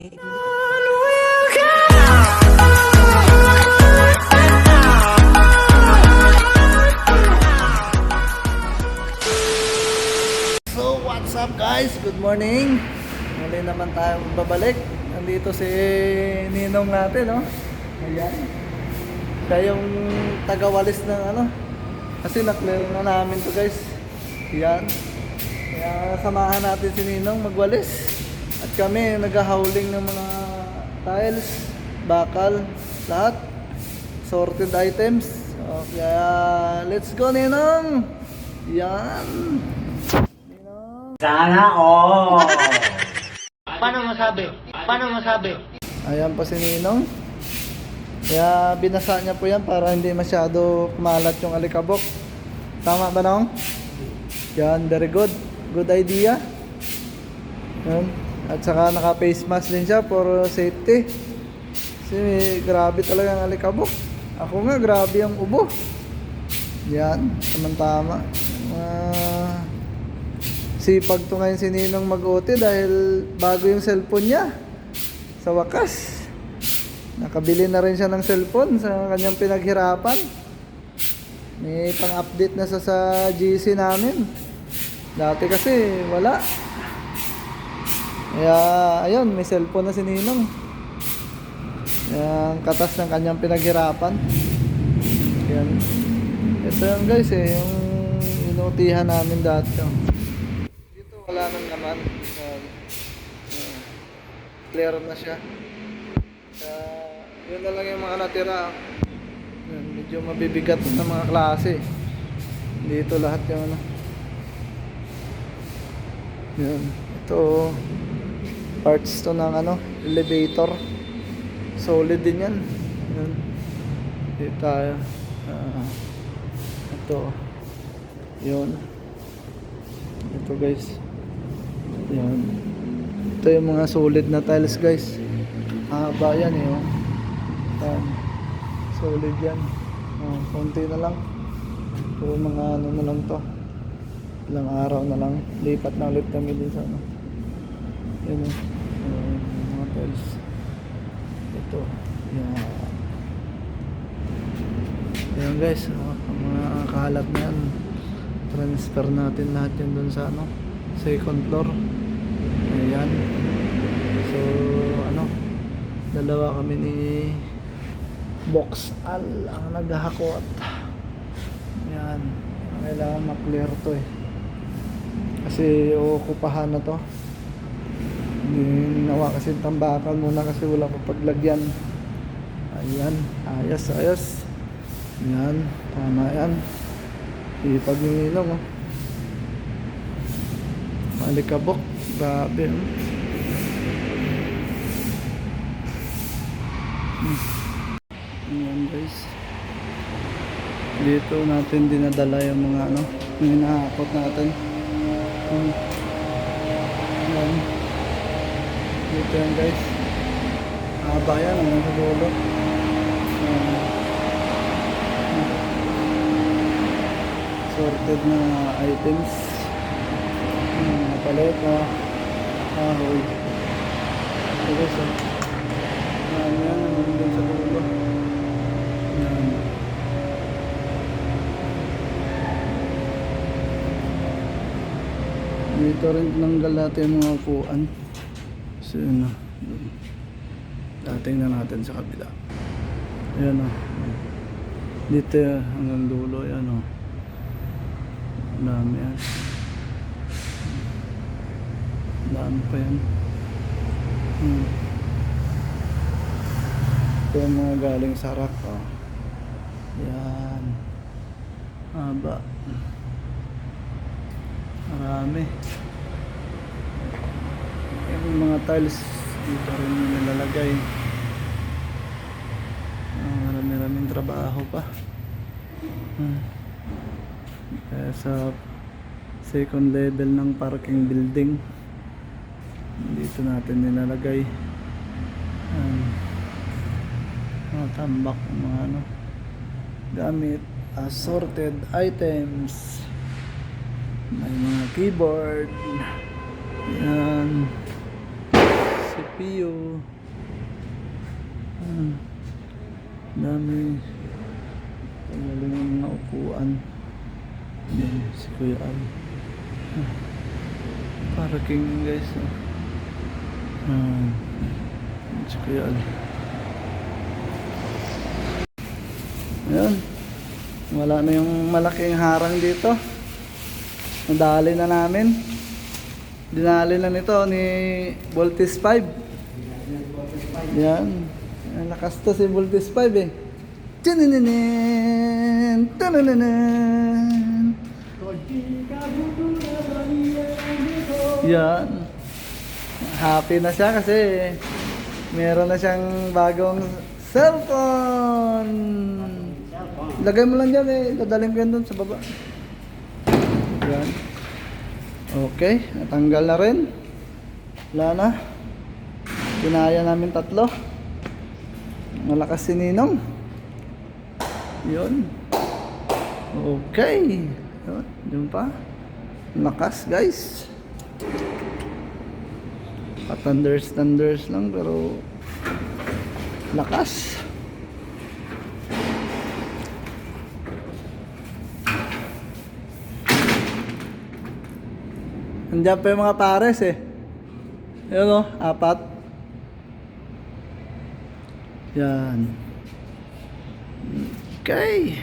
So what's up guys? Good morning. Muli naman tayong babalik. Nandito si Ninong natin, no? Ayan. Siya yung tagawalis ng ano. Kasi na-clear na namin to guys. Ayan. Kaya samahan natin si Ninong magwalis. At kami naghahauling ng mga tiles, bakal, lahat. Sorted items. So, kaya let's go Ninong. Yan. Sana all. Paano masabi? Paano masabi? Ayan pa si Ninong. Kaya binasa niya po yan para hindi masyado kumalat yung alikabok. Tama ba Nong? Yan, very good. Good idea. Yan. At saka naka face mask din siya for safety. Kasi grabe talaga ang alikabok. Ako nga grabe ang ubo. Yan, tama-tama. Sipag to ngayon si Ninong mag-OT dahil bago yung cellphone niya. Sa wakas, nakabili na rin siya ng cellphone sa kanyang pinaghirapan. May pang-update na sa GC namin. Dati kasi wala. Kaya ayun, may cellphone na si Ninong. Yung katas ng kanyang pinaghirapan. Yan. Ito yung guys yung inutihan namin dati. Wala nang naman. Clear na siya. Yun na lang yung mga natira. Medyo mabibigat na mga klase. Dito lahat yung ano. Yan. Ito parts to ng ano, elevator. Solid din yan. Yan. Dito tayo. Ito. Yun. Ito guys. Yan. Ito yung mga solid na tiles guys. Haba yan oh. Yan. Solid yan. Konti na lang. Pero mga ano na lang to. Ilang araw na lang. Lipat na ulit kami din sa ano. Yan mga tiles. Ito. Yan. Yan guys. Mga kahalat na yan. Transfer natin lahat yan dun sa ano. Second floor. Ayan. So ano, dalawa kami ni Box Al ang naghahakot. Ayan. Kailangan ma-clear to kasi okupahan na to. Hindi nawa kasi tambakan muna kasi wala pa paglagyan. Ayan. Ayos. Ayan. Tama yan. Ipag yung Ninong malikabok. Grabe Ayan guys. Dito natin dinadala yung mga ano, yung hinahakot natin. Ayan. Dito yan guys. Haba yan ang sa dulo. Sorted na items. Paleta, ahoy. Ito guys yan, nandun sa dulo. Yan. Dito rin tinanggal natin yung mga upuan. So yun dating na natin sa kabila. Ayan dito hanggang dulo yan dami yan. Dami pa yan. Ito yung mga galing sa rack yan. Haba. Marami. Yung mga tiles dito rin yung nilalagay. Marami-raming trabaho pa. Kaya sa second level ng parking building dito natin nilalagay mga tambak, mga ano gamit, assorted items, may mga keyboard, yan, CPU. Dami. Magaling ang mga upuan. Yan, si Kuya Al. Parking guys. Si Kuya Al. Ayan. Wala na yung malaking harang dito. Nadali na namin. Dinali na nito ni Voltes 5. Yan. Ang lakas to si Voltes 5 eh. Tininin! Tininin! Yan. Happy na siya kasi meron na siyang bagong cellphone. Lagay mo lang dyan eh. Dadaling ko yan dun sa baba. Yan. Okay. Natanggal na rin. Wala na. Kinaya namin 3. Malakas si Ninong. Yun. Okay. Yun. Yun pa. Lakas guys. Thunders lang pero lakas. Andiyan pa yung mga pares eh. Yun o, 4. Yan. Okay.